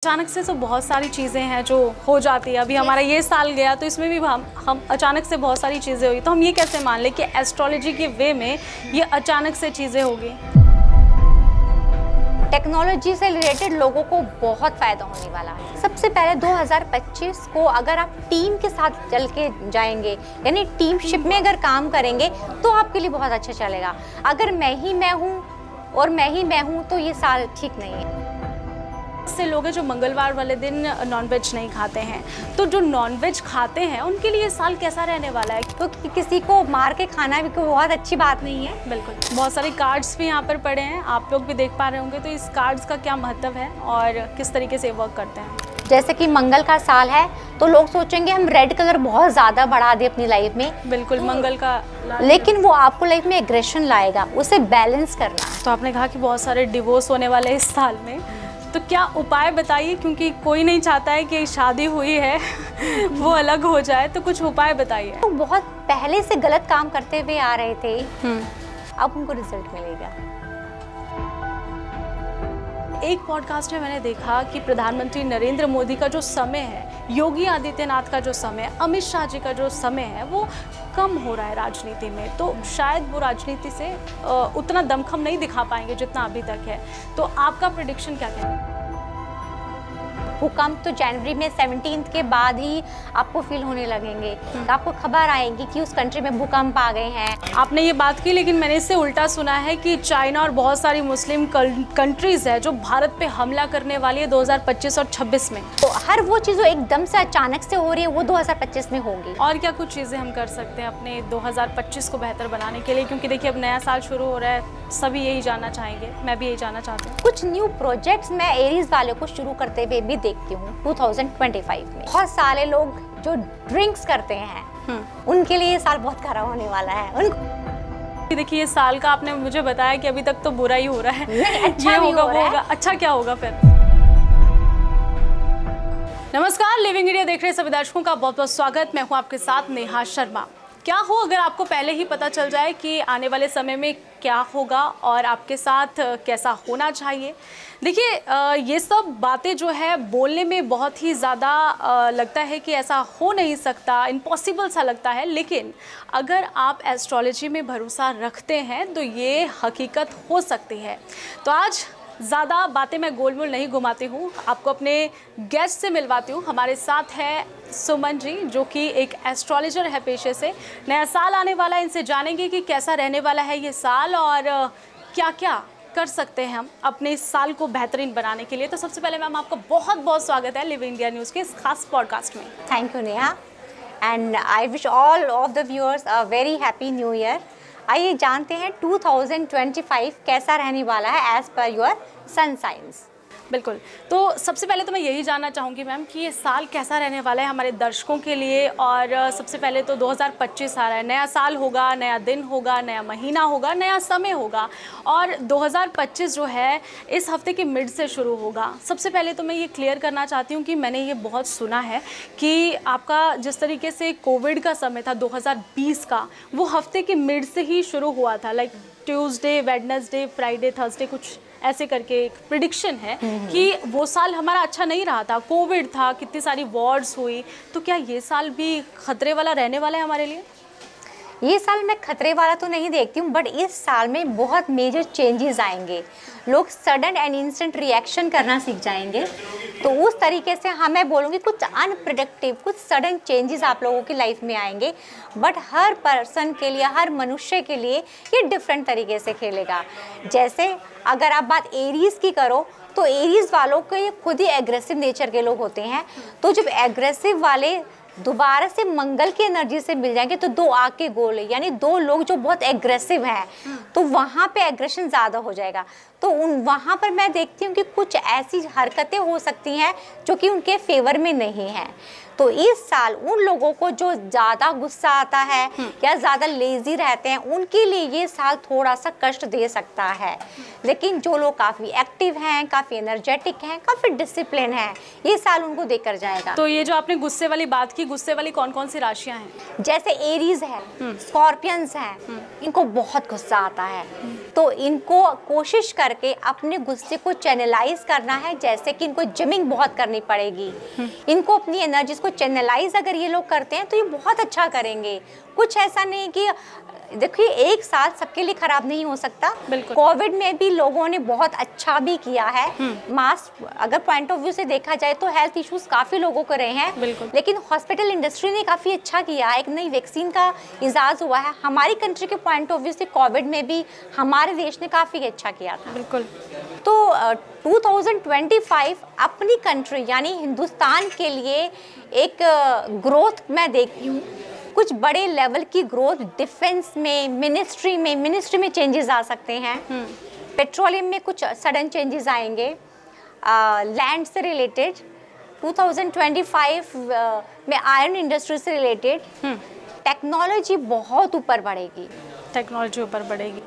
अचानक से तो बहुत सारी चीज़ें हैं जो हो जाती है। अभी हमारा ये साल गया तो इसमें भी हम अचानक से बहुत सारी चीज़ें हुई, तो हम ये कैसे मान लें कि एस्ट्रोलॉजी के वे में ये अचानक से चीज़ें होगी। टेक्नोलॉजी से रिलेटेड लोगों को बहुत फ़ायदा होने वाला है। सबसे पहले 2025 को अगर आप टीम के साथ चल के जाएंगे, यानी टीमशिप में अगर काम करेंगे तो आपके लिए बहुत अच्छा चलेगा। अगर मैं हूँ तो ये साल ठीक नहीं है। से लोग हैं जो मंगलवार वाले दिन नॉनवेज नहीं खाते हैं, तो जो नॉनवेज खाते हैं उनके लिए साल कैसा रहने वाला है? तो किसी को मार के खाना भी कोई बहुत अच्छी बात नहीं है। बिल्कुल, बहुत सारे कार्ड्स भी यहाँ पर पड़े हैं, आप लोग भी देख पा रहे होंगे। तो इस कार्ड्स का क्या महत्व है और किस तरीके से वर्क करते हैं? जैसे कि मंगल का साल है तो लोग सोचेंगे हम रेड कलर बहुत ज़्यादा बढ़ा दें अपनी लाइफ में। बिल्कुल, मंगल का, लेकिन वो आपको लाइफ में एग्रेशन लाएगा, उसे बैलेंस करना। तो आपने कहा कि बहुत सारे डिवोर्स होने वाले इस साल में, तो क्या उपाय बताइए, क्योंकि कोई नहीं चाहता है कि शादी हुई है वो अलग हो जाए, तो कुछ उपाय बताइए। तो बहुत पहले से गलत काम करते हुए आ रहे थे, अब उनको रिजल्ट मिलेगा। एक पॉडकास्ट में मैंने देखा कि प्रधानमंत्री नरेंद्र मोदी का जो समय है, योगी आदित्यनाथ का जो समय है, अमित शाह जी का जो समय है, वो कम हो रहा है राजनीति में। तो शायद वो राजनीति से उतना दमखम नहीं दिखा पाएंगे जितना अभी तक है। तो आपका प्रेडिक्शन क्या है? भूकंप तो जनवरी में 17 के बाद ही आपको फील होने लगेंगे। तो आपको खबर आएगी कि उस कंट्री में भूकंप आ गए हैं। आपने ये बात की, लेकिन मैंने इससे उल्टा सुना है कि चाइना और बहुत सारी मुस्लिम कंट्रीज़ है जो भारत पे हमला करने वाली है 2025 और 26 में। तो हर वो चीज़ जो एकदम से अचानक से हो रही है वो 2025 में होगी। और क्या कुछ चीज़ें हम कर सकते हैं अपने 2025 को बेहतर बनाने के लिए? क्योंकि देखिए अब नया साल शुरू हो रहा है, सभी यही जानना चाहेंगे, मैं भी यही जानना चाहती हूँ। कुछ न्यू प्रोजेक्ट्स मैं एरीज वालों को शुरू करते हुए भी देखती हूँ 2025 में। बहुत सारे लोग जो ड्रिंक्स करते हैं उनके लिए ये साल बहुत खराब होने वाला है। देखिए, इस साल का आपने मुझे बताया कि अभी तक तो बुरा ही हो रहा है। अच्छा ये होगा, वो होगा, अच्छा क्या होगा फिर? नमस्कार, लिविंग इंडिया देख रहे सभी दर्शकों का बहुत बहुत स्वागत। मैं हूँ आपके साथ नेहा शर्मा। क्या हो अगर आपको पहले ही पता चल जाए कि आने वाले समय में क्या होगा और आपके साथ कैसा होना चाहिए। देखिए, ये सब बातें जो है बोलने में बहुत ही ज़्यादा लगता है कि ऐसा हो नहीं सकता, इम्पॉसिबल सा लगता है, लेकिन अगर आप एस्ट्रोलॉजी में भरोसा रखते हैं तो ये हकीकत हो सकती है। तो आज ज़्यादा बातें मैं गोलमोल नहीं घुमाती हूँ, आपको अपने गेस्ट से मिलवाती हूँ। हमारे साथ है सुमन जी, जो कि एक एस्ट्रोलॉजर है पेशे से। नया साल आने वाला है, इनसे जानेंगे कि कैसा रहने वाला है ये साल और क्या क्या कर सकते हैं हम अपने इस साल को बेहतरीन बनाने के लिए। तो सबसे पहले मैम, आपका बहुत बहुत स्वागत है लिव इंडिया न्यूज़ के इस खास पॉडकास्ट में। Thank you Neha, and I wish all of the viewers a very happy new year. आइए जानते हैं 2025 कैसा रहने वाला है as per your son science. बिल्कुल, तो सबसे पहले तो मैं यही जानना चाहूँगी मैम कि ये साल कैसा रहने वाला है हमारे दर्शकों के लिए। और सबसे पहले तो 2025 आ रहा है, नया साल होगा, नया दिन होगा, नया महीना होगा, नया समय होगा, और 2025 जो है इस हफ्ते के मिड से शुरू होगा। सबसे पहले तो मैं ये क्लियर करना चाहती हूँ कि मैंने ये बहुत सुना है कि आपका जिस तरीके से कोविड का समय था 2020 का, वो हफ्ते के मिड से ही शुरू हुआ था, like Tuesday, Wednesday, Friday, Thursday, कुछ ऐसे करके एक प्रिडिक्शन है कि वो साल हमारा अच्छा नहीं रहा था, कोविड था, कितनी सारी वॉर्स हुई। तो क्या ये साल भी खतरे वाला रहने वाला है हमारे लिए? ये साल मैं खतरे वाला तो नहीं देखती हूँ, बट इस साल में बहुत मेजर चेंजेस आएंगे। लोग सडन एंड इंस्टेंट रिएक्शन करना सीख जाएंगे। तो उस तरीके से मैं बोलूँगी कुछ अनप्रिडिक्टिव, कुछ सडन चेंजेस आप लोगों की लाइफ में आएंगे, बट हर पर्सन के लिए, हर मनुष्य के लिए ये डिफरेंट तरीके से खेलेगा। जैसे अगर आप बात एरीज की करो तो एरीज वालों के ये खुद ही एग्रेसिव नेचर के लोग होते हैं। तो जब एग्रेसिव वाले दोबारा से मंगल की एनर्जी से मिल जाएंगे तो दो आग के गोले, यानी दो लोग जो बहुत एग्रेसिव हैं, तो वहाँ पे एग्रेशन ज़्यादा हो जाएगा। तो वहाँ पर मैं देखती हूँ कि कुछ ऐसी हरकतें हो सकती हैं जो कि उनके फेवर में नहीं हैं। तो इस साल उन लोगों को जो ज़्यादा गुस्सा आता है या ज़्यादा लेजी रहते हैं, उनके लिए ये साल थोड़ा सा कष्ट दे सकता है। लेकिन जो लोग काफ़ी एक्टिव हैं, काफ़ी एनर्जेटिक हैं, काफ़ी डिसिप्लिन हैं, ये साल उनको देकर जाएगा। तो ये जो आपने गुस्से वाली बात की, गुस्से वाली कौन कौन सी राशियाँ हैं? जैसे एरीज है, स्कॉर्पियंस हैं, इनको बहुत गुस्सा आता है, तो इनको कोशिश करके अपने गुस्से को चैनलाइज करना है। जैसे कि इनको जिमिंग बहुत करनी पड़ेगी, इनको अपनी एनर्जीज को चैनलाइज अगर ये लोग करते हैं तो ये बहुत अच्छा करेंगे। कुछ ऐसा नहीं कि देखिए एक साल सबके लिए खराब नहीं हो सकता। कोविड में भी लोगों ने बहुत अच्छा भी किया है। मास्क अगर पॉइंट ऑफ व्यू से देखा जाए तो हेल्थ इश्यूज काफ़ी लोगों को रहे हैं, लेकिन हॉस्पिटल इंडस्ट्री ने काफ़ी अच्छा किया है। एक नई वैक्सीन का इजाज़ हुआ है। हमारी कंट्री के पॉइंट ऑफ व्यू से कोविड में भी हमारे देश ने काफ़ी अच्छा किया था। बिल्कुल। तो 2025 अपनी कंट्री यानी हिंदुस्तान के लिए एक ग्रोथ मैं देखती हूँ। कुछ बड़े लेवल की ग्रोथ डिफेंस में, मिनिस्ट्री में चेंजेस आ सकते हैं। पेट्रोलियम में कुछ सडन चेंजेस आएंगे। लैंड से रिलेटेड 2025 में आयरन इंडस्ट्री से रिलेटेड टेक्नोलॉजी बहुत ऊपर बढ़ेगी।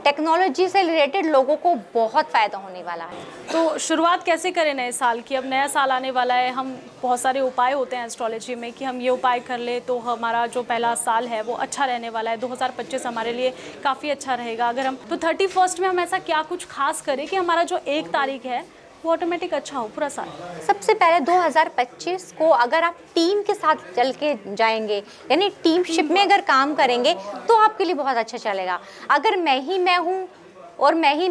टेक्नोलॉजी से रिलेटेड लोगों को बहुत फ़ायदा होने वाला है। तो शुरुआत कैसे करें नए साल की? अब नया साल आने वाला है, हम बहुत सारे उपाय होते हैं एस्ट्रोलॉजी में कि हम ये उपाय कर ले तो हमारा जो पहला साल है वो अच्छा रहने वाला है। 2025 हमारे लिए काफ़ी अच्छा रहेगा। अगर हम तो 31 में हम ऐसा क्या कुछ खास करें कि हमारा जो 1 तारीख है वो ऑटोमेटिक अच्छा हो पूरा साल? सबसे पहले 2025 को अगर आप टीम के साथ चल के जाएंगे, यानी टीमशिप में अगर काम करेंगे तो आपके लिए बहुत अच्छा चलेगा। अगर मैं ही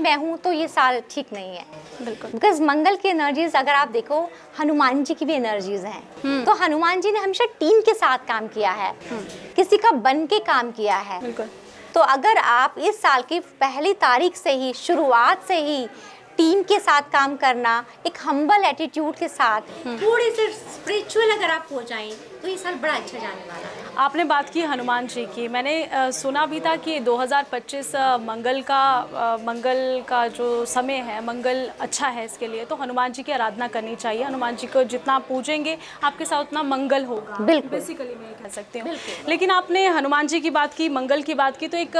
हूँ तो ये साल ठीक नहीं है। बिल्कुल। बिकॉज मंगल की एनर्जीज अगर आप देखो, हनुमान जी की भी एनर्जीज हैं। तो हनुमान जी ने हमेशा टीम के साथ काम किया है, किसी का बन के काम किया है। बिल्कुल। तो अगर आप इस साल की पहली तारीख से ही, शुरुआत से ही टीम के साथ काम करना, एक हम्बल एटीट्यूड के साथ, थोड़े से स्पिरिचुअल अगर आप हो जाएं तो ये साल बड़ा अच्छा जाने वाला है। आपने बात की हनुमान जी की, मैंने सुना भी था कि 2025 मंगल का जो समय है, मंगल अच्छा है इसके लिए, तो हनुमान जी की आराधना करनी चाहिए। हनुमान जी को जितना पूजेंगे आपके साथ उतना मंगल होगा। बिल्कुल। बेसिकली मैं ये कह सकती हूँ। लेकिन आपने हनुमान जी की बात की, मंगल की बात की, तो एक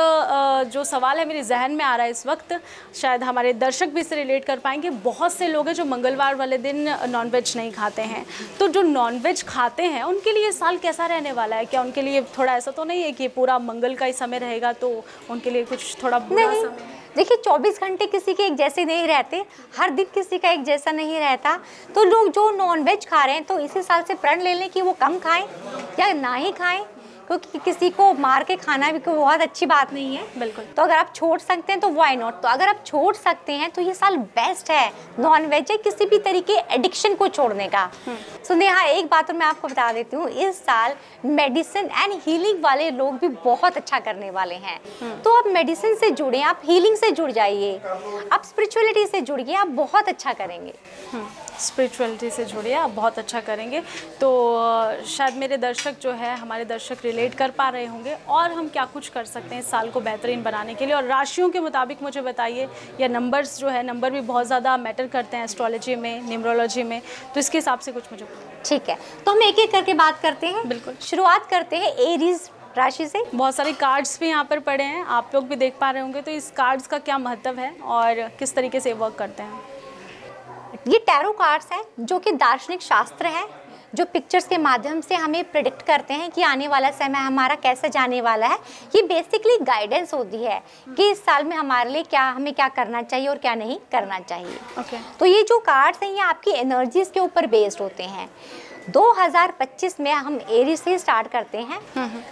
जो सवाल है मेरे जहन में आ रहा है इस वक्त, शायद हमारे दर्शक भी इससे रिलेट कर पाएंगे। बहुत से लोग हैं जो मंगलवार वाले दिन नॉनवेज नहीं खाते हैं, तो जो नॉनवेज खाते हैं उनके लिए ये साल कैसा रहने वाला है? क्या उनके लिए थोड़ा ऐसा तो नहीं है कि पूरा मंगल का ही समय रहेगा तो उनके लिए कुछ थोड़ा बुरा समय? देखिए 24 घंटे किसी के एक जैसे नहीं रहते, हर दिन किसी का एक जैसा नहीं रहता। तो लोग जो नॉनवेज खा रहे हैं तो इसी साल से प्रण ले लें कि वो कम खाएं या ना ही खाएं, क्योंकि किसी को मार के खाना भी कोई बहुत अच्छी बात नहीं है। बिल्कुल। तो अगर आप छोड़ सकते हैं तो व्हाई नॉट। तो अगर आप छोड़ सकते हैं तो ये साल बेस्ट है नॉनवेज या किसी भी तरीके एडिक्शन को छोड़ने का। सो नेहा, एक बात और मैं आपको बता देती हूँ, इस साल मेडिसिन एंड हीलिंग वाले लोग भी बहुत अच्छा करने वाले हैं। तो आप मेडिसिन से जुड़े, आप हीलिंग से जुड़ जाइए, आप स्पिरिचुअलिटी से जुड़िए, आप बहुत अच्छा करेंगे। स्पिरिचुअलिटी से जुड़िए, आप बहुत अच्छा करेंगे। तो शायद मेरे दर्शक जो है, हमारे दर्शक रिलेट कर पा रहे होंगे। और हम क्या कुछ कर सकते हैं इस साल को बेहतरीन बनाने के लिए? और राशियों के मुताबिक मुझे बताइए, या नंबर्स जो है, नंबर भी बहुत ज़्यादा मैटर करते हैं एस्ट्रोलॉजी में, न्यूमरोलॉजी में, तो इसके हिसाब से कुछ मुझे। ठीक है, तो हम एक एक करके बात करते हैं। बिल्कुल। शुरुआत करते हैं एरीज राशि से। बहुत सारे कार्ड्स भी यहाँ पर पड़े हैं, आप लोग भी देख पा रहे होंगे। तो इस कार्ड्स का क्या महत्व है और किस तरीके से वर्क करते हैं? ये टैरो कार्ड्स हैं जो कि दार्शनिक शास्त्र है, जो पिक्चर्स के माध्यम से हमें प्रेडिक्ट करते हैं कि आने वाला समय हमारा कैसे जाने वाला है। ये बेसिकली गाइडेंस होती है कि इस साल में हमारे लिए हमें क्या करना चाहिए और क्या नहीं करना चाहिए। तो ये जो कार्ड्स हैं ये आपकी एनर्जीज के ऊपर बेस्ड होते हैं। 2025 में हम एरीज से स्टार्ट करते हैं।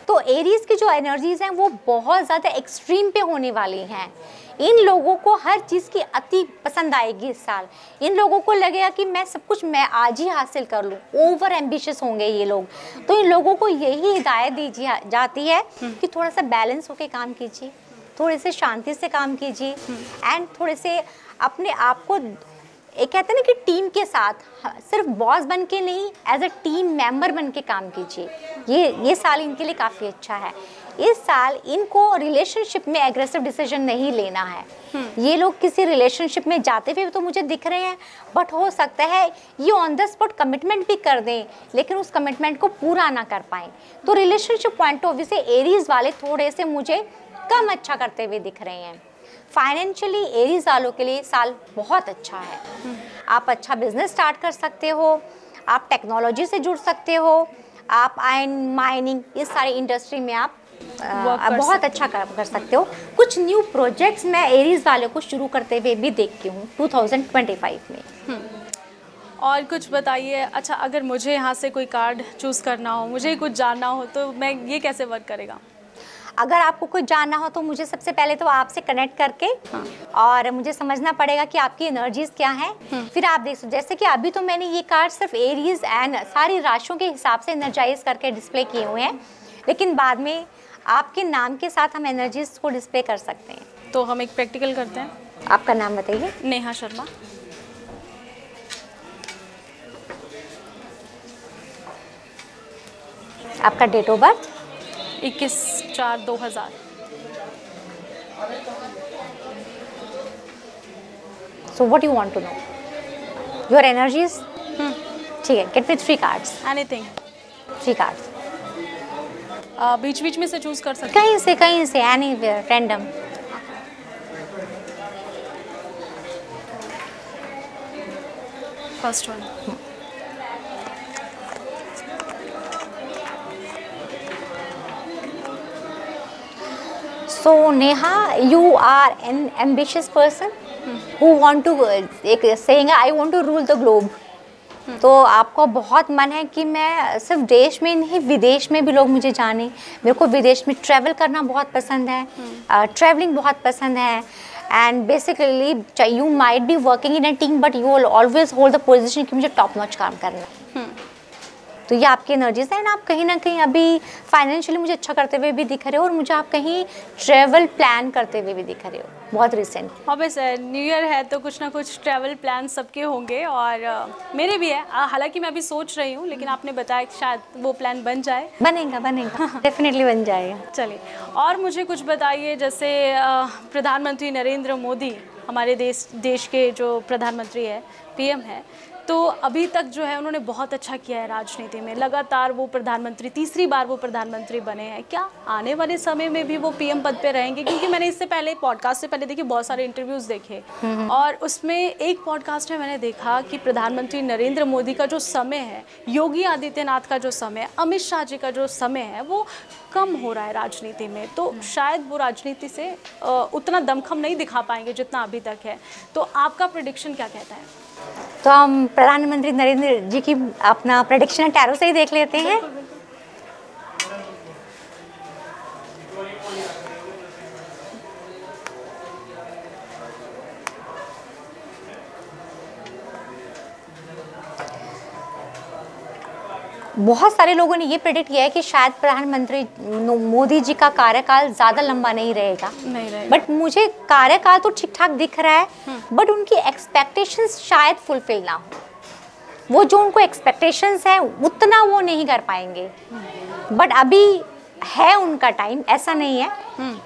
तो एरीज की जो एनर्जीज हैं वो बहुत ज़्यादा एक्सट्रीम पे होने वाली हैं। इन लोगों को हर चीज़ की अति पसंद आएगी इस साल। इन लोगों को लगेगा कि मैं सब कुछ मैं आज ही हासिल कर लूँ। ओवर एम्बिशियस होंगे ये लोग। तो इन लोगों को यही हिदायत दी जाती है कि थोड़ा सा बैलेंस होकर काम कीजिए, थोड़े से शांति से काम कीजिए, एंड थोड़े से अपने आप को, एक कहते हैं ना कि टीम के साथ, सिर्फ बॉस बन के नहीं, एज अ टीम मेंबर बन के काम कीजिए। ये साल इनके लिए काफ़ी अच्छा है। इस साल इनको रिलेशनशिप में एग्रेसिव डिसीजन नहीं लेना है। ये लोग किसी रिलेशनशिप में जाते हुए तो मुझे दिख रहे हैं, बट हो सकता है ये ऑन द स्पॉट कमिटमेंट भी कर दें लेकिन उस कमिटमेंट को पूरा ना कर पाएं। तो रिलेशनशिप पॉइंट ऑफ व्यू से एरीज वाले थोड़े से मुझे कम अच्छा करते हुए दिख रहे हैं। फाइनेंशियली एरीज वालों के लिए साल बहुत अच्छा है। आप अच्छा बिजनेस स्टार्ट कर सकते हो, आप टेक्नोलॉजी से जुड़ सकते हो, आप आयरन माइनिंग इस सारी इंडस्ट्री में आप बहुत अच्छा काम कर सकते हो। कुछ न्यू प्रोजेक्ट्स मैं एरीज वालों को शुरू करते हुए भी देखती हूँ 2025 में। और कुछ बताइए, अच्छा अगर मुझे यहाँ से कोई कार्ड चूज़ करना हो, मुझे कुछ जानना हो तो मैं ये कैसे वर्क करेगा? अगर आपको कुछ जानना हो तो मुझे सबसे पहले तो आपसे कनेक्ट करके और मुझे समझना पड़ेगा कि आपकी एनर्जीज क्या हैं। फिर आप देख सकते, जैसे कि अभी तो मैंने ये कार्ड सिर्फ एरीज एंड सारी राशियों के हिसाब से एनर्जाइज करके डिस्प्ले किए हुए हैं, लेकिन बाद में आपके नाम के साथ हम एनर्जीज को डिस्प्ले कर सकते हैं। तो हम एक प्रैक्टिकल करते हैं। आपका नाम बताइए। नेहा शर्मा। आपका date of birth? 21/4/2000। So what do you want to know? Your energies? ठीक है, get me 3 cards. Anything. 3 cards. बीच बीच में से चूज कर सकते कहीं से anywhere, random. First one. So Neha, you are an ambitious person who want to saying I want to rule the globe. तो आपको बहुत मन है कि मैं सिर्फ देश में नहीं विदेश में भी लोग मुझे जाने। मेरे को विदेश में ट्रैवल करना बहुत पसंद है, ट्रैवलिंग बहुत पसंद है। And basically you might be working in a team but you will always hold the position कि मुझे टॉप नॉच काम करना है। तो ये आपकी एनर्जीज है ना। आप कहीं ना कहीं अभी फाइनेंशियली मुझे अच्छा करते हुए भी दिख रहे हो और मुझे आप कहीं ट्रैवल प्लान करते हुए भी दिख रहे हो बहुत रिसेंट। ऑब्वियसली न्यू ईयर है तो कुछ ना कुछ ट्रैवल प्लान सबके होंगे और मेरे भी है। हालांकि मैं अभी सोच रही हूँ, लेकिन आपने बताया कि शायद वो प्लान बन जाए। बनेगा डेफिनेटली बन जाएगा। चलिए, और मुझे कुछ बताइए, जैसे प्रधानमंत्री नरेंद्र मोदी हमारे देश के जो प्रधानमंत्री है, पीएम है, तो अभी तक जो है उन्होंने बहुत अच्छा किया है राजनीति में। लगातार वो प्रधानमंत्री, तीसरी बार वो प्रधानमंत्री बने हैं। क्या आने वाले समय में भी वो पीएम पद पे रहेंगे? क्योंकि मैंने इससे पहले पॉडकास्ट से पहले देखिए बहुत सारे इंटरव्यूज़ देखे और उसमें एक पॉडकास्ट में मैंने देखा कि प्रधानमंत्री नरेंद्र मोदी का जो समय है, योगी आदित्यनाथ का जो समय है, अमित शाह जी का जो समय है, वो कम हो रहा है राजनीति में। तो शायद वो राजनीति से उतना दमखम नहीं दिखा पाएंगे जितना अभी तक है। तो आपका प्रेडिक्शन क्या कहता है? तो हम प्रधानमंत्री नरेंद्र जी की अपना प्रेडिक्शन टैरो से ही देख लेते हैं। बहुत सारे लोगों ने ये प्रेडिक्ट किया है कि शायद प्रधानमंत्री मोदी जी का कार्यकाल ज़्यादा लंबा नहीं रहेगा। बट मुझे कार्यकाल तो ठीक ठाक दिख रहा है, बट उनकी एक्सपेक्टेशंस शायद फुलफिल ना हो। वो जो उनको एक्सपेक्टेशंस है उतना वो नहीं कर पाएंगे, बट अभी है उनका टाइम, ऐसा नहीं है।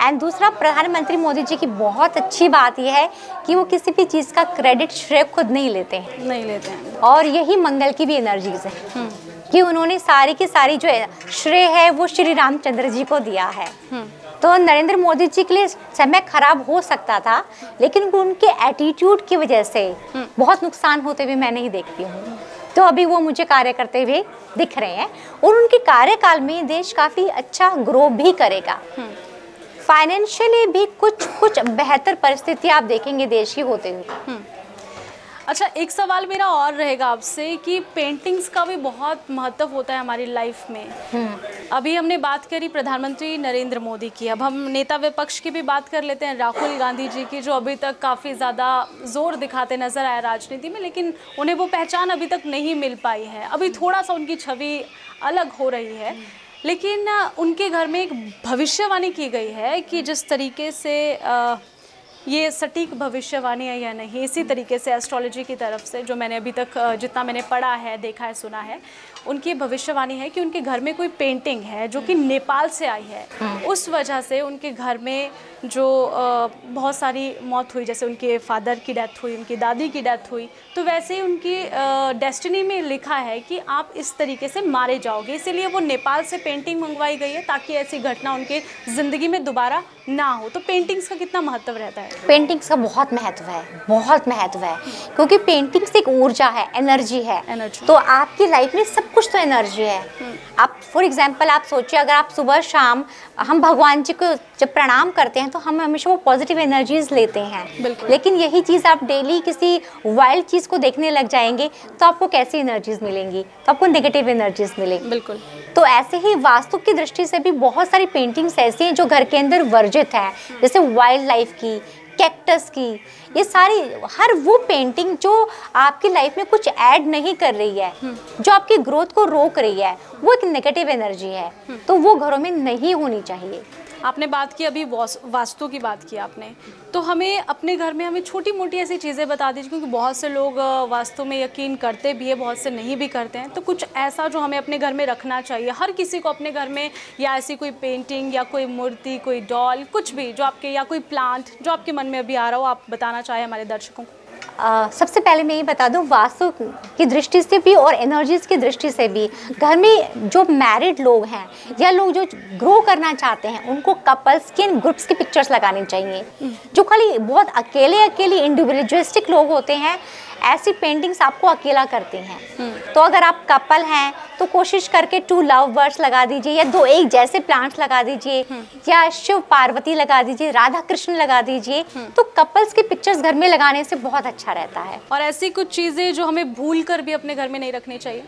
एंड दूसरा, प्रधानमंत्री मोदी जी की बहुत अच्छी बात यह है कि वो किसी भी चीज़ का क्रेडिट श्रेय खुद नहीं लेते हैं। और यही मंगल की भी एनर्जीज है कि उन्होंने सारी की सारी जो श्रेय है वो श्री रामचंद्र जी को दिया है। तो नरेंद्र मोदी जी के लिए समय खराब हो सकता था, लेकिन उनके एटीट्यूड की वजह से बहुत नुकसान होते हुए मैं नहीं देखती हूँ। तो अभी वो मुझे कार्य करते हुए दिख रहे हैं और उनके कार्यकाल में देश काफ़ी अच्छा ग्रो भी करेगा। फाइनेंशियली भी कुछ बेहतर परिस्थिति आप देखेंगे देश की होते हुए। अच्छा, एक सवाल मेरा और रहेगा आपसे कि पेंटिंग्स का भी बहुत महत्व होता है हमारी लाइफ में। अभी हमने बात करी प्रधानमंत्री नरेंद्र मोदी की, अब हम नेता विपक्ष की भी बात कर लेते हैं, राहुल गांधी जी की, जो अभी तक काफ़ी ज़्यादा जोर दिखाते नजर आए राजनीति में, लेकिन उन्हें वो पहचान अभी तक नहीं मिल पाई है। अभी थोड़ा सा उनकी छवि अलग हो रही है, लेकिन उनके घर में एक भविष्यवाणी की गई है कि जिस तरीके से ये सटीक भविष्यवाणी है या नहीं, इसी तरीके से एस्ट्रोलॉजी की तरफ से जो मैंने अभी तक जितना मैंने पढ़ा है, देखा है, सुना है, उनकी भविष्यवाणी है कि उनके घर में कोई पेंटिंग है जो कि नेपाल से आई है, उस वजह से उनके घर में जो बहुत सारी मौत हुई, जैसे उनके फादर की डेथ हुई, उनकी दादी की डेथ हुई, तो वैसे ही उनकी डेस्टिनी में लिखा है कि आप इस तरीके से मारे जाओगे, इसीलिए वो नेपाल से पेंटिंग मंगवाई गई है ताकि ऐसी घटना उनके ज़िंदगी में दोबारा ना हो। तो पेंटिंग्स का कितना महत्व रहता है? पेंटिंग्स का बहुत महत्व है, बहुत महत्व है, क्योंकि पेंटिंग्स एक ऊर्जा है, एनर्जी है। तो आपकी लाइफ में सब कुछ तो एनर्जी है। आप फॉर एग्जांपल आप सोचिए, अगर आप सुबह शाम हम भगवान जी को जब प्रणाम करते हैं तो हम हमेशा वो पॉजिटिव एनर्जीज लेते हैं, लेकिन यही चीज़ आप डेली किसी वाइल्ड चीज़ को देखने लग जाएंगे तो आपको कैसी एनर्जीज मिलेंगी? तो आपको नेगेटिव एनर्जीज मिलेंगी। बिल्कुल। तो ऐसे ही वास्तु की दृष्टि से भी बहुत सारी पेंटिंग्स ऐसी हैं जो घर के अंदर वर्जित है, जैसे वाइल्ड लाइफ की, कैक्टस की, ये सारी हर वो पेंटिंग जो आपकी लाइफ में कुछ ऐड नहीं कर रही है, जो आपकी ग्रोथ को रोक रही है, वो एक नेगेटिव एनर्जी है, तो वो घरों में नहीं होनी चाहिए। आपने बात की अभी वास्तु की बात की आपने, तो हमें अपने घर में हमें छोटी मोटी ऐसी चीज़ें बता दीजिए, क्योंकि बहुत से लोग वास्तु में यकीन करते भी है, बहुत से नहीं भी करते हैं, तो कुछ ऐसा जो हमें अपने घर में रखना चाहिए, हर किसी को अपने घर में, या ऐसी कोई पेंटिंग या कोई मूर्ति, कोई डॉल, कुछ भी जो आपके, या कोई प्लांट जो आपके मन में अभी आ रहा हो, आप बताना चाहें हमारे दर्शकों को। सबसे पहले मैं ये बता दूं, वास्तु की दृष्टि से भी और एनर्जीज की दृष्टि से भी घर में जो मैरिड लोग हैं या लोग जो ग्रो करना चाहते हैं, उनको कपल्स के ग्रुप्स की पिक्चर्स लगानी चाहिए। जो खाली बहुत अकेले इंडिविजुअलिस्टिक लोग होते हैं, ऐसी पेंटिंग्स आपको अकेला करती हैं। तो अगर आप कपल हैं तो कोशिश करके 2 लव बर्ड्स लगा दीजिए, या 2 एक जैसे प्लांट्स लगा दीजिए, या शिव पार्वती लगा दीजिए, राधा कृष्ण लगा दीजिए। तो कपल्स की पिक्चर्स घर में लगाने से बहुत अच्छा रहता है। और ऐसी कुछ चीज़ें जो हमें भूल कर भी अपने घर में नहीं रखनी चाहिए?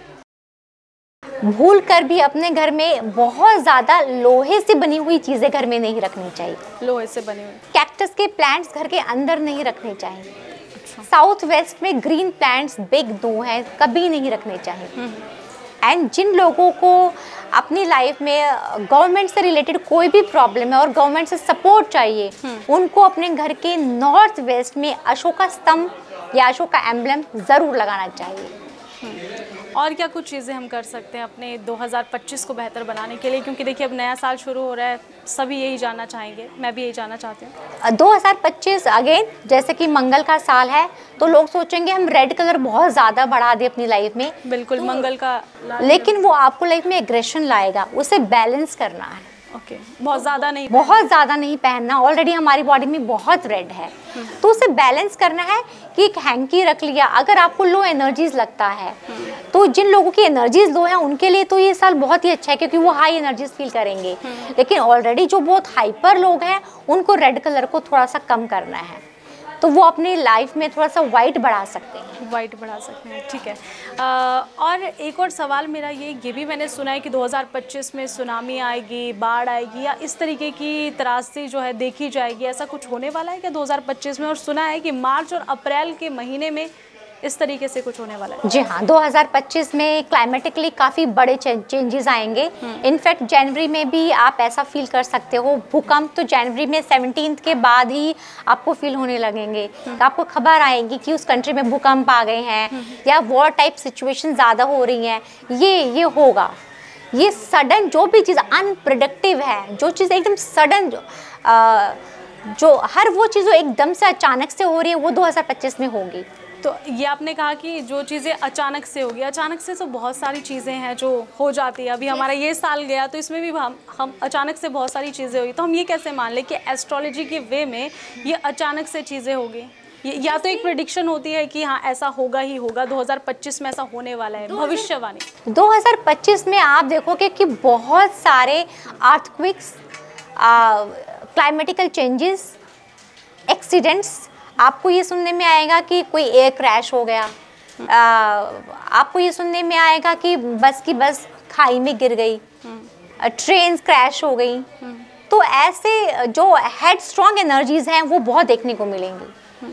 भूल कर भी अपने घर में बहुत ज़्यादा लोहे से बनी हुई चीज़ें घर में नहीं रखनी चाहिए। लोहे से बने हुए कैक्टस के प्लांट्स घर के अंदर नहीं रखने चाहिए। साउथ वेस्ट में ग्रीन प्लांट्स बिग 2 हैं, कभी नहीं रखने चाहिए। एंड जिन लोगों को अपनी लाइफ में गवर्नमेंट से रिलेटेड कोई भी प्रॉब्लम है और गवर्नमेंट से सपोर्ट चाहिए, उनको अपने घर के नॉर्थ वेस्ट में अशोका स्तंभ या अशोका एम्बलम ज़रूर लगाना चाहिए। और क्या कुछ चीज़ें हम कर सकते हैं अपने 2025 को बेहतर बनाने के लिए? क्योंकि देखिए अब नया साल शुरू हो रहा है, सभी यही जानना चाहेंगे, मैं भी यही जानना चाहती हूँ। 2025 अगेन जैसे कि मंगल का साल है, तो लोग सोचेंगे हम रेड कलर बहुत ज़्यादा बढ़ा दे अपनी लाइफ में। बिल्कुल, तो मंगल का, लेकिन वो आपको लाइफ में एग्रेशन लाएगा, उसे बैलेंस करना है। ओके, बहुत ज़्यादा नहीं पहनना। ऑलरेडी हमारी बॉडी में बहुत रेड है, तो उसे बैलेंस करना है कि एक हैंकी रख लिया। अगर आपको लो एनर्जीज लगता है, तो जिन लोगों की एनर्जीज लो है उनके लिए तो ये साल बहुत ही अच्छा है, क्योंकि वो हाई एनर्जीज फील करेंगे। लेकिन ऑलरेडी जो बहुत हाइपर लोग हैं, उनको रेड कलर को थोड़ा सा कम करना है, तो वो अपनी लाइफ में थोड़ा सा वाइट बढ़ा सकते हैं। ठीक है। और एक और सवाल मेरा ये भी मैंने सुना है कि 2025 में सुनामी आएगी, बाढ़ आएगी, या इस तरीके की त्रासदी जो है देखी जाएगी, ऐसा कुछ होने वाला है क्या 2025 में? और सुना है कि मार्च और अप्रैल के महीने में इस तरीके से कुछ होने वाला है। जी हाँ, 2025 में क्लाइमेटिकली काफ़ी बड़े चेंजेस आएंगे। इनफैक्ट जनवरी में भी आप ऐसा फील कर सकते हो। भूकंप तो जनवरी में 17 के बाद ही आपको फील होने लगेंगे। तो आपको खबर आएगी कि उस कंट्री में भूकंप आ गए हैं, या वॉर टाइप सिचुएशन ज़्यादा हो रही हैं। ये होगा। ये सडन जो भी चीज़ अनप्रेडिक्टिव है, जो चीज़ एकदम सडन, जो हर वो चीज़ जो एकदम से अचानक से हो रही है, वो 2025 में होगी। तो ये आपने कहा कि जो चीज़ें अचानक से होगी, अचानक से तो बहुत सारी चीज़ें हैं जो हो जाती है। अभी हमारा ये साल गया तो इसमें भी हम अचानक से बहुत सारी चीज़ें हुई, तो हम ये कैसे मान लें कि एस्ट्रोलॉजी के वे में ये अचानक से चीज़ें होगी? या तो एक प्रेडिक्शन होती है कि हाँ ऐसा होगा ही होगा, 2025 में ऐसा होने वाला है, भविष्यवाणी। 2025 में आप देखोगे कि बहुत सारे अर्थक्वेक्स, क्लाइमेटिकल चेंजेस, एक्सीडेंट्स, आपको ये सुनने में आएगा कि कोई एयर क्रैश हो गया, आपको ये सुनने में आएगा कि बस की बस खाई में गिर गई, ट्रेन क्रैश हो गई। तो ऐसे जो हेड स्ट्रॉन्ग एनर्जीज हैं वो बहुत देखने को मिलेंगी।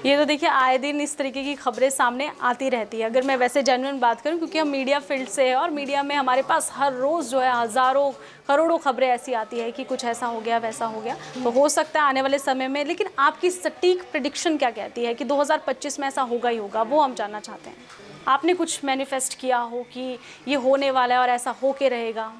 ये तो देखिए आए दिन इस तरीके की खबरें सामने आती रहती है। अगर मैं वैसे जेन्युइन बात करूं, क्योंकि हम मीडिया फील्ड से है और मीडिया में हमारे पास हर रोज़ जो है हज़ारों करोड़ों खबरें ऐसी आती है कि कुछ ऐसा हो गया वैसा हो गया। तो हो सकता है आने वाले समय में, लेकिन आपकी सटीक प्रेडिक्शन क्या कहती है कि 2025 में ऐसा होगा ही होगा, वो हम जानना चाहते हैं। आपने कुछ मैनिफेस्ट किया हो कि ये होने वाला है और ऐसा हो के रहेगा?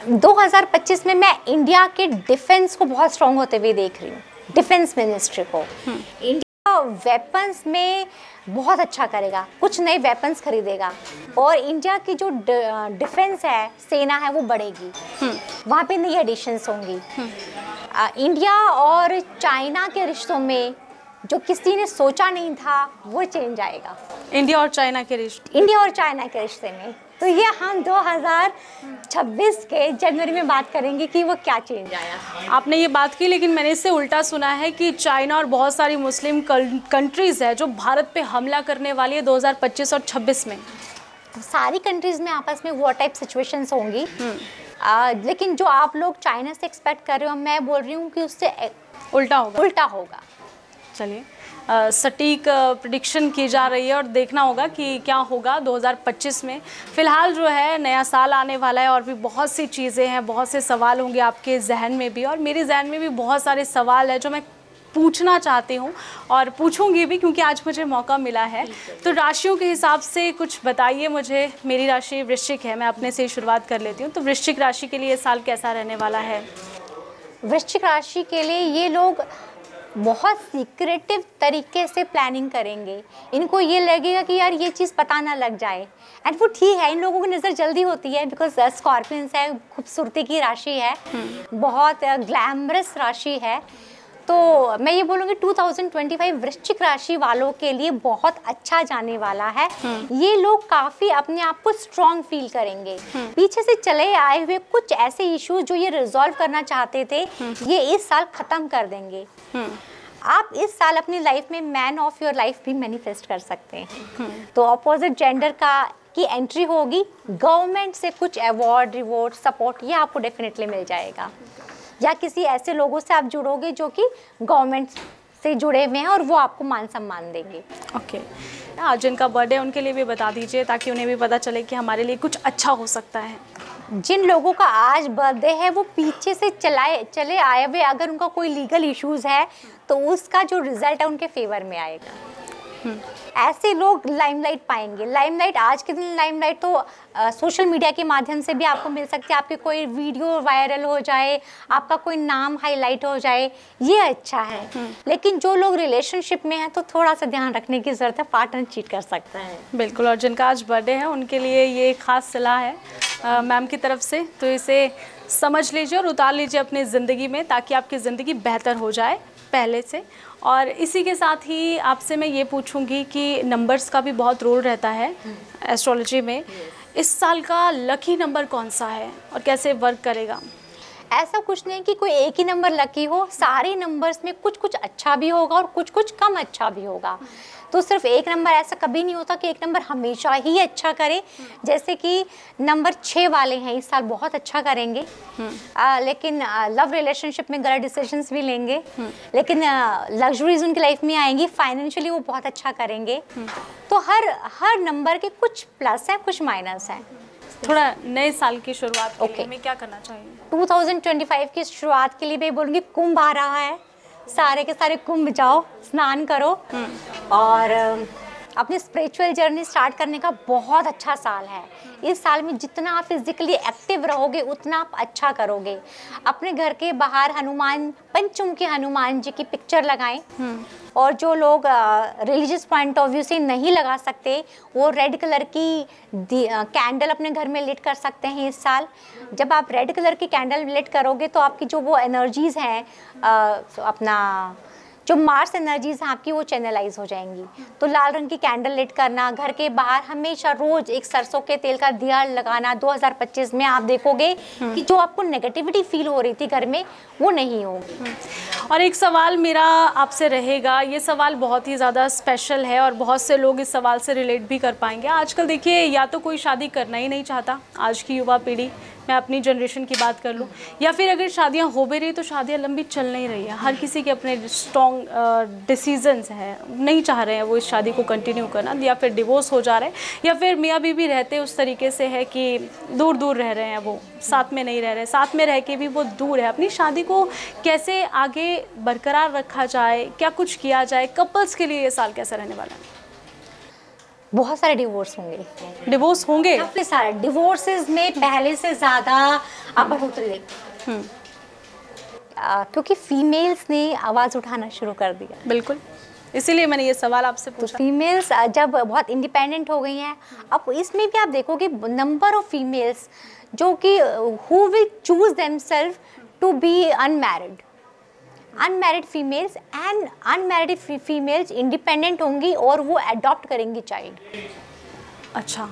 2025 में मैं इंडिया के डिफेंस को बहुत स्ट्रॉन्ग होते हुए देख रही हूँ, डिफेंस मिनिस्ट्री को। इंडिया वेपन्स में बहुत अच्छा करेगा, कुछ नए वेपन्स खरीदेगा और इंडिया की जो डिफेंस है, सेना है, वो बढ़ेगी। वहाँ पे नई एडिशंस होंगी। इंडिया और चाइना के रिश्तों में जो किसी ने सोचा नहीं था वो चेंज आएगा। इंडिया और चाइना के रिश्ते, इंडिया और चाइना के रिश्ते में तो ये हम 2026 के जनवरी में बात करेंगे कि वो क्या चेंज आया। आपने ये बात की, लेकिन मैंने इससे उल्टा सुना है कि चाइना और बहुत सारी मुस्लिम कंट्रीज़ है जो भारत पे हमला करने वाली है 2025 और 26 में। सारी कंट्रीज़ में आपस में वॉर टाइप सिचुएशंस होंगी। लेकिन जो आप लोग चाइना से एक्सपेक्ट कर रहे हो, मैं बोल रही हूँ कि उससे उल्टा होगा। चलिए, सटीक प्रेडिक्शन की जा रही है और देखना होगा कि क्या होगा 2025 में। फ़िलहाल जो है नया साल आने वाला है और भी बहुत सी चीज़ें हैं, बहुत से सवाल होंगे आपके जहन में भी और मेरे जहन में भी बहुत सारे सवाल हैं जो मैं पूछना चाहती हूँ और पूछूंगी भी, क्योंकि आज मुझे मौका मिला है। तो राशियों के हिसाब से कुछ बताइए मुझे। मेरी राशि वृश्चिक है, मैं अपने से ही शुरुआत कर लेती हूँ। तो वृश्चिक राशि के लिए ये साल कैसा रहने वाला है? वृश्चिक राशि के लिए ये लोग बहुत सीक्रेटिव तरीके से प्लानिंग करेंगे। इनको ये लगेगा कि यार ये चीज़ पता ना लग जाए, एंड वो ठीक है, इन लोगों की नज़र जल्दी होती है बिकॉज स्कॉर्पियंस है, खूबसूरती की राशि है, बहुत ग्लैमरस राशि है। तो मैं ये बोलूँगी 2025 वृश्चिक राशि वालों के लिए बहुत अच्छा जाने वाला है। ये लोग काफ़ी अपने आप को स्ट्रॉन्ग फील करेंगे। पीछे से चले आए हुए कुछ ऐसे इश्यूज जो ये रिजॉल्व करना चाहते थे, ये इस साल ख़त्म कर देंगे। आप इस साल अपनी लाइफ में मैन ऑफ योर लाइफ भी मैनिफेस्ट कर सकते हैं। तो अपोजिट जेंडर की एंट्री होगी। गवर्नमेंट से कुछ अवार्ड, रिवॉर्ड, सपोर्ट ये आपको डेफिनेटली मिल जाएगा, या किसी ऐसे लोगों से आप जुड़ोगे जो कि गवर्नमेंट से जुड़े हुए हैं और वो आपको मान सम्मान देंगे। ओके, आज जिनका बर्थडे है उनके लिए भी बता दीजिए ताकि उन्हें भी पता चले कि हमारे लिए कुछ अच्छा हो सकता है। जिन लोगों का आज बर्थडे है वो पीछे से चले आए हुए, अगर उनका कोई लीगल इश्यूज है तो उसका जो रिजल्ट है उनके फेवर में आएगा। ऐसे लोग लाइमलाइट पाएंगे। लाइमलाइट आज के दिन लाइमलाइट तो सोशल मीडिया के माध्यम से भी आपको मिल सकती है। आपकी कोई वीडियो वायरल हो जाए, आपका कोई नाम हाईलाइट हो जाए, ये अच्छा है। लेकिन जो लोग रिलेशनशिप में हैं तो थोड़ा सा ध्यान रखने की ज़रूरत है, पार्टनर चीट कर सकता है। बिल्कुल, और जिनका आज बर्थडे है उनके लिए ये खास सलाह है मैम की तरफ से, तो इसे समझ लीजिए और उतार लीजिए अपनी ज़िंदगी में ताकि आपकी ज़िंदगी बेहतर हो जाए पहले से। और इसी के साथ ही आपसे मैं ये पूछूंगी कि नंबर्स का भी बहुत रोल रहता है एस्ट्रोलॉजी में। इस साल का लकी नंबर कौन सा है और कैसे वर्क करेगा? ऐसा कुछ नहीं कि कोई एक ही नंबर लकी हो, सारे नंबर्स में कुछ कुछ अच्छा भी होगा और कुछ कुछ कम अच्छा भी होगा। तो सिर्फ एक नंबर ऐसा कभी नहीं होता कि एक नंबर हमेशा ही अच्छा करे। जैसे कि नंबर 6 वाले हैं इस साल बहुत अच्छा करेंगे, लेकिन लव रिलेशनशिप में गलत डिसीजंस भी लेंगे, लेकिन लग्जरीज उनकी लाइफ में आएंगी, फाइनेंशियली वो बहुत अच्छा करेंगे। तो हर नंबर के कुछ प्लस हैं, कुछ माइनस हैं। थोड़ा नए साल की शुरुआत के लिए मैं क्या करना चाहिए? 2025 की शुरुआत के लिए मैं बोलूँगी कुंभ आ रहा है, सारे के सारे कुंभ जाओ, स्नान करो और अपनी स्पिरिचुअल जर्नी स्टार्ट करने का बहुत अच्छा साल है। इस साल में जितना आप फिजिकली एक्टिव रहोगे उतना आप अच्छा करोगे। अपने घर के बाहर पंचमुखी हनुमान जी की पिक्चर लगाएं, और जो लोग रिलीजियस पॉइंट ऑफ व्यू से नहीं लगा सकते वो रेड कलर की कैंडल अपने घर में लिट कर सकते हैं इस साल। जब आप रेड कलर की कैंडल लिट करोगे तो आपकी जो वो एनर्जीज़ हैं, अपना जो मार्स एनर्जीज हैं आपकी, वो चैनलाइज हो जाएंगी। तो लाल रंग की कैंडल लिट करना, घर के बाहर हमेशा रोज एक सरसों के तेल का दिया लगाना। 2025 में आप देखोगे कि जो आपको नेगेटिविटी फील हो रही थी घर में वो नहीं होगी। और एक सवाल मेरा आपसे रहेगा, ये सवाल बहुत ही ज़्यादा स्पेशल है और बहुत से लोग इस सवाल से रिलेट भी कर पाएंगे। आजकल देखिए या तो कोई शादी करना ही नहीं चाहता, आज की युवा पीढ़ी, मैं अपनी जनरेशन की बात कर लूँ, या फिर अगर शादियाँ हो भी रही तो शादियाँ लंबी चल नहीं रही है। हर किसी के अपने स्ट्रॉन्ग रॉन्ग डिसीजंस हैं, नहीं चाह रहे हैं वो इस शादी को कंटिन्यू करना, या फिर डिवोर्स हो जा रहे हैं, या फिर मियाँ बीवी रहते उस तरीके से है कि दूर दूर रह रहे हैं, वो साथ में नहीं रह रहे, साथ में रह के भी वो दूर है, अपनी शादी को कैसे आगे बरकरार रखा जाए, क्या कुछ किया जाए, कपल्स के लिए ये साल कैसा रहने वाला है? बहुत सारे डिवोर्स होंगे। डिवोर्स होंगे काफी सारे डिवोर्सेस में पहले से ज़्यादा आप बढ़ोतरी देखते हैं, क्योंकि फीमेल्स ने आवाज़ उठाना शुरू कर दिया। बिल्कुल, इसीलिए मैंने ये सवाल आपसे तो पूछा। फीमेल्स जब बहुत इंडिपेंडेंट हो गई हैं, अब इसमें भी आप देखोगे नंबर ऑफ फीमेल्स जो कि who will choose themselves to be unmarried, unmarried females and unmarried females independent होंगी और वो अडॉप्ट करेंगी चाइल्ड। अच्छा,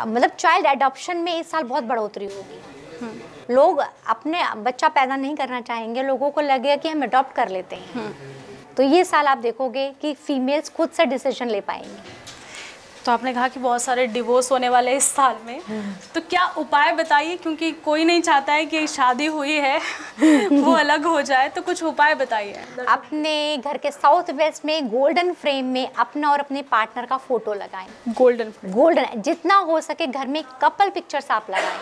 मतलब चाइल्ड अडॉप्शन में इस साल बहुत बढ़ोतरी होगी। लोग अपने बच्चा पैदा नहीं करना चाहेंगे, लोगों को लगेगा कि हम अडॉप्ट कर लेते हैं। तो ये साल आप देखोगे कि फीमेल्स खुद से डिसीजन ले पाएंगी। तो आपने कहा कि बहुत सारे डिवोर्स होने वाले इस साल में, तो क्या उपाय बताइए, क्योंकि कोई नहीं चाहता है कि शादी हुई है वो अलग हो जाए, तो कुछ उपाय बताइए। अपने घर के साउथ वेस्ट में गोल्डन फ्रेम में अपना और अपने पार्टनर का फोटो लगाएं। गोल्डन जितना हो सके घर में कपल पिक्चर्स आप लगाएं,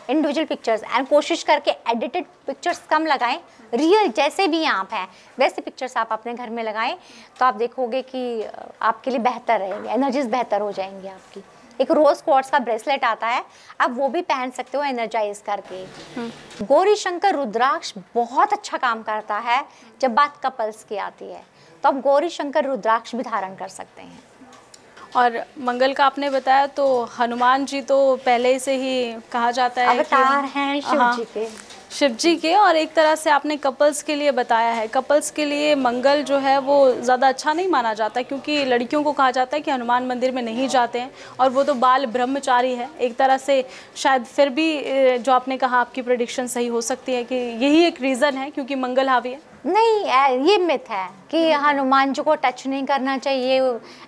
इंडिविजुअल पिक्चर्स, एंड कोशिश करके एडिटेड पिक्चर्स कम लगाएं, रियल जैसे भी आप हैं वैसे पिक्चर्स आप अपने घर में लगाएं। तो आप देखोगे कि आपके लिए बेहतर रहेंगे, एनर्जीज बेहतर हो जाएंगी आपकी। एक रोज क्वार्ट्ज का ब्रेसलेट आता है, आप वो भी पहन सकते हो एनर्जाइज करके। गौरी शंकर रुद्राक्ष बहुत अच्छा काम करता है जब बात कपल्स की आती है, तो आप गौरी शंकर रुद्राक्ष भी धारण कर सकते हैं। और मंगल का आपने बताया, तो हनुमान जी तो पहले से ही कहा जाता है अवतार हैं शिव जी के, और एक तरह से आपने कपल्स के लिए बताया है। कपल्स के लिए मंगल जो है वो ज़्यादा अच्छा नहीं माना जाता, क्योंकि लड़कियों को कहा जाता है कि हनुमान मंदिर में नहीं जाते हैं, और वो तो बाल ब्रह्मचारी है एक तरह से। शायद फिर भी जो आपने कहा आपकी प्रेडिक्शन सही हो सकती है कि यही एक रीज़न है क्योंकि मंगल हावी है। नहीं, ये मिथ है कि हनुमान जी को टच नहीं करना चाहिए,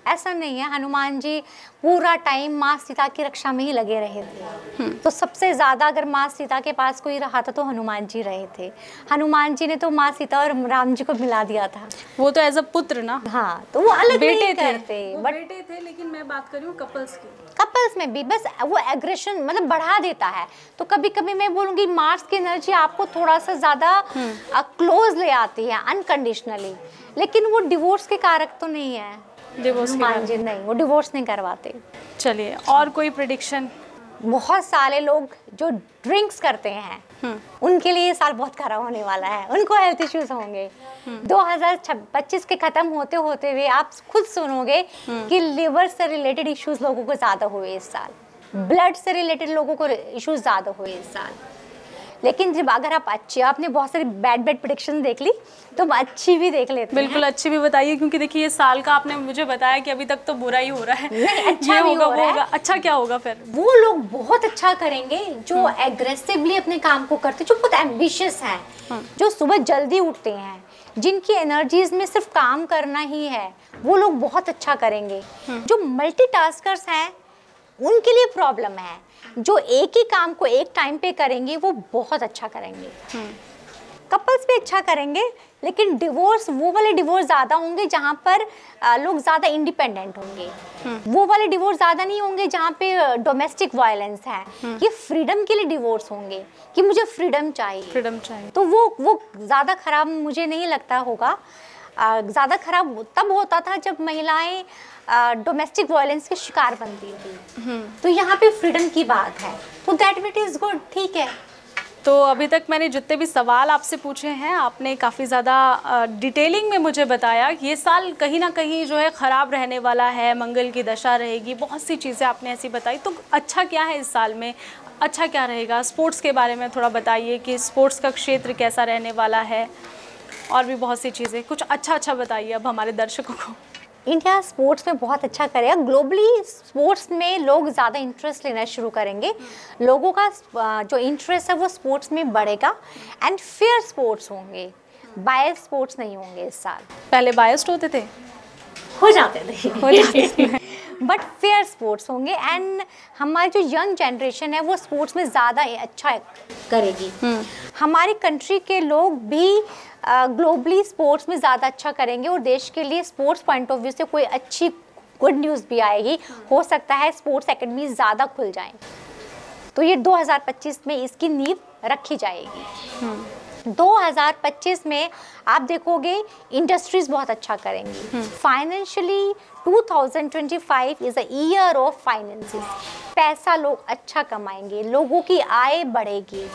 ऐसा नहीं है। हनुमान जी पूरा टाइम माँ सीता की रक्षा में ही लगे रहे थे। तो सबसे ज़्यादा अगर माँ सीता के पास कोई रहा था तो हनुमान जी रहे थे। हनुमान जी ने तो माँ सीता और राम जी को मिला दिया था। वो तो एज अ पुत्र ना, हाँ, तो वो अलग बेटे नहीं थे, करते, बट बेटे थे। लेकिन मैं बात कर रही हूँ कपल्स की। कपल्स में भी बस वो एग्रेशन मतलब बढ़ा देता है। तो कभी कभी मैं बोलूँगी मार्स की एनर्जी आपको थोड़ा सा ज़्यादा क्लोज ले आती है अनकंडीशनली, लेकिन वो डिवोर्स के कारक तो नहीं है। डिवोर्स जी नहीं, वो डिवोर्स नहीं करवाते। चलिए, और कोकोई प्रेडिक्शन? बहुत सारे लोग जो ड्रिंक्स करते हैं उनके लिए ये साल बहुत खराब होने वाला है, उनको हेल्थ इश्यूज होंगे। 2025 के खत्म होते होते हुए आप खुद सुनोगे कि लिवर से रिलेटेड इश्यूज लोगों को ज़्यादा हुए इस साल, ब्लड से रिलेटेड लोगों को इश्यूज ज़्यादा हुए इस साल। लेकिन जब अगर आप अच्छी, आपने बहुत सारी बैड प्रेडिक्शन देख ली, तो अच्छी भी देख लेते हैं। बिल्कुल, अच्छी भी बताइए, क्योंकि देखिए ये साल का आपने मुझे बताया कि अभी तक तो बुरा ही हो रहा है। नहीं, अच्छा ये भी होगा, हो वो रहा होगा। है। अच्छा क्या होगा फिर? वो लोग बहुत अच्छा करेंगे जो एग्रेसिवली अपने काम को करते, जो बहुत एम्बिशियस हैं, जो सुबह जल्दी उठते हैं, जिनकी एनर्जीज में सिर्फ काम करना ही है, वो लोग बहुत अच्छा करेंगे। जो मल्टीटास्कर्स हैं उनके लिए प्रॉब्लम है। जो एक ही काम को एक टाइम पे करेंगे वो बहुत अच्छा करेंगे। कपल्स भी अच्छा करेंगे, लेकिन डिवोर्स, वो वाले डिवोर्स ज़्यादा होंगे जहाँ पर लोग ज़्यादा इंडिपेंडेंट होंगे। वो वाले डिवोर्स ज़्यादा नहीं होंगे जहाँ पे डोमेस्टिक वायलेंस है। ये फ्रीडम के लिए डिवोर्स होंगे कि मुझे फ्रीडम चाहिए। तो वो ज़्यादा खराब मुझे नहीं लगता होगा। ज़्यादा खराब तब होता था जब महिलाएं डोमेस्टिक वायलेंस के शिकार बनती थी। तो यहाँ पे फ्रीडम की बात है, तो दैट इट इज़ गुड, ठीक है। तो अभी तक मैंने जितने भी सवाल आपसे पूछे हैं, आपने काफ़ी ज़्यादा डिटेलिंग में मुझे बताया। ये साल कहीं ना कहीं जो है ख़राब रहने वाला है, मंगल की दशा रहेगी, बहुत सी चीज़ें आपने ऐसी बताई। तो अच्छा क्या है इस साल में, अच्छा क्या रहेगा? स्पोर्ट्स के बारे में थोड़ा बताइए कि स्पोर्ट्स का क्षेत्र कैसा रहने वाला है, और भी बहुत सी चीज़ें, कुछ अच्छा बताइए अब हमारे दर्शकों को। इंडिया स्पोर्ट्स में बहुत अच्छा करेगा। ग्लोबली स्पोर्ट्स में लोग ज़्यादा इंटरेस्ट लेना शुरू करेंगे। लोगों का जो इंटरेस्ट है वो स्पोर्ट्स में बढ़ेगा, एंड फेयर स्पोर्ट्स होंगे, बायस स्पोर्ट्स नहीं होंगे इस साल। पहले बायस्ड होते थे, हो जाते थे बट फेयर स्पोर्ट्स होंगे, एंड हमारी जो यंग जनरेशन है वो स्पोर्ट्स में ज़्यादा अच्छा करेगी। हमारी कंट्री के लोग भी ग्लोबली स्पोर्ट्स में ज़्यादा अच्छा करेंगे और देश के लिए स्पोर्ट्स पॉइंट ऑफ व्यू से कोई अच्छी गुड न्यूज़ भी आएगी। हो सकता है स्पोर्ट्स एकेडमी ज़्यादा खुल जाएं, तो ये 2025 में इसकी नींव रखी जाएगी। 2025 में आप देखोगे इंडस्ट्रीज बहुत अच्छा करेंगी। Financially 2025 is a year of finances. पैसा लोग अच्छा कमाएंगे, लोगों की आय बढ़ेगी।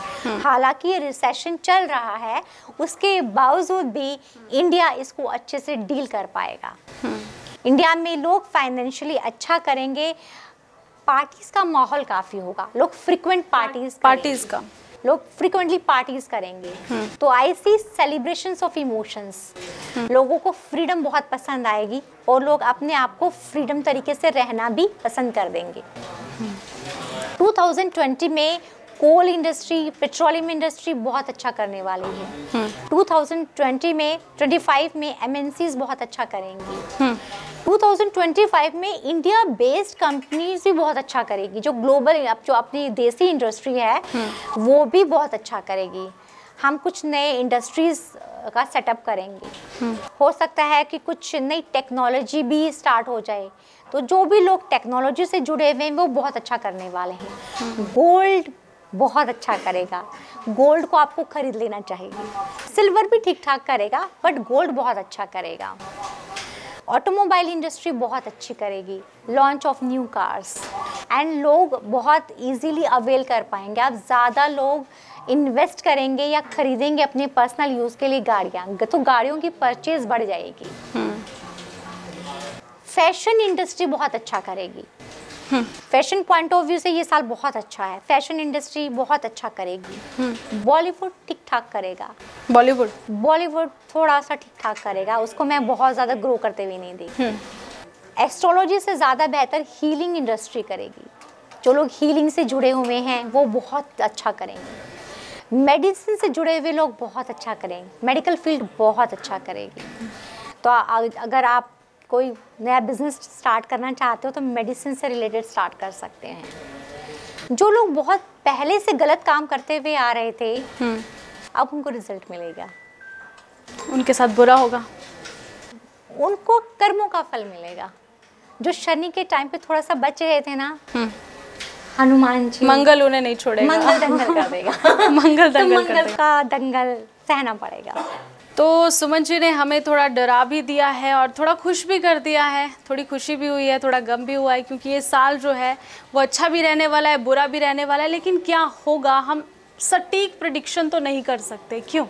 हालांकि रिसेशन चल रहा है, उसके बावजूद भी इंडिया इसको अच्छे से डील कर पाएगा। इंडिया में लोग फाइनेंशियली अच्छा करेंगे। पार्टीज का माहौल काफ़ी होगा, लोग फ्रिक्वेंट पार्टीज का लोग फ्रिक्वेंटली पार्टीज करेंगे। तो आई सी सेलिब्रेशंस ऑफ इमोशंस। लोगों को फ्रीडम बहुत पसंद आएगी और लोग अपने आप को फ्रीडम तरीके से रहना भी पसंद कर देंगे। 2020 में कोल इंडस्ट्री, पेट्रोलियम इंडस्ट्री बहुत अच्छा करने वाली है। 2020 में 25 में एमएनसीज बहुत अच्छा करेंगी। 2025 में इंडिया बेस्ड कंपनीज भी बहुत अच्छा करेगी। जो ग्लोबल जो अपनी देसी इंडस्ट्री है वो भी बहुत अच्छा करेगी। हम कुछ नए इंडस्ट्रीज का सेटअप करेंगे। हो सकता है कि कुछ नई टेक्नोलॉजी भी स्टार्ट हो जाए, तो जो भी लोग टेक्नोलॉजी से जुड़े हुए हैं वो बहुत अच्छा करने वाले हैं। गोल्ड बहुत अच्छा करेगा, गोल्ड को आपको खरीद लेना चाहिए। सिल्वर भी ठीक ठाक करेगा बट गोल्ड बहुत अच्छा करेगा। ऑटोमोबाइल इंडस्ट्री बहुत अच्छी करेगी, launch of new cars and लोग बहुत इजीली अवेल कर पाएंगे। अब ज़्यादा लोग इन्वेस्ट करेंगे या खरीदेंगे अपने पर्सनल यूज़ के लिए गाड़ियाँ, तो गाड़ियों की परचेज बढ़ जाएगी। फैशन इंडस्ट्री बहुत अच्छा करेगी। फैशन पॉइंट ऑफ व्यू से ये साल बहुत अच्छा है। फैशन इंडस्ट्री बहुत अच्छा करेगी। बॉलीवुड ठीक ठाक करेगा। बॉलीवुड थोड़ा सा ठीक ठाक करेगा, उसको मैं बहुत ज़्यादा ग्रो करते हुए नहीं देखी। एस्ट्रोलॉजी से ज़्यादा बेहतर हीलिंग इंडस्ट्री करेगी। जो लोग हीलिंग से जुड़े हुए हैं वो बहुत अच्छा करेंगे। मेडिसिन से जुड़े हुए लोग बहुत अच्छा करेंगे। मेडिकल फील्ड बहुत अच्छा करेगी। तो अगर आप कोई नया बिजनेस स्टार्ट करना चाहते हो तो मेडिसिन से रिलेटेड स्टार्ट कर सकते हैं। जो लोग बहुत पहले से गलत काम करते हुए आ रहे थे अब उनको रिजल्ट मिलेगा। उनके साथ बुरा होगा, उनको कर्मों का फल मिलेगा। जो शनि के टाइम पे थोड़ा सा बच रहे थे ना, हनुमान जी, मंगल उन्हें नहीं छोड़ेगा, मंगल दंगल कर देगा। मंगल का दंगल सहना पड़ेगा। तो सुमन जी ने हमें थोड़ा डरा भी दिया है और थोड़ा खुश भी कर दिया है। थोड़ी खुशी भी हुई है, थोड़ा गम भी हुआ है, क्योंकि ये साल जो है वो अच्छा भी रहने वाला है, बुरा भी रहने वाला है। लेकिन क्या होगा हम सटीक प्रेडिक्शन तो नहीं कर सकते, क्यों?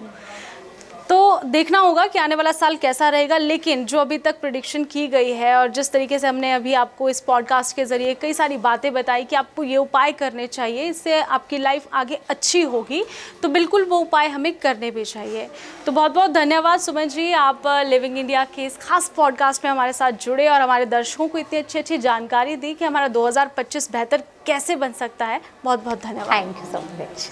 तो देखना होगा कि आने वाला साल कैसा रहेगा। लेकिन जो अभी तक प्रेडिक्शन की गई है और जिस तरीके से हमने अभी आपको इस पॉडकास्ट के ज़रिए कई सारी बातें बताई कि आपको ये उपाय करने चाहिए, इससे आपकी लाइफ आगे अच्छी होगी, तो बिल्कुल वो उपाय हमें करने भी चाहिए। तो बहुत बहुत धन्यवाद सुमन जी, आप लिविंग इंडिया के इस खास पॉडकास्ट में हमारे साथ जुड़े और हमारे दर्शकों को इतनी अच्छी अच्छी जानकारी दी कि हमारा 2025 बेहतर कैसे बन सकता है। बहुत बहुत धन्यवाद। Thank you so much.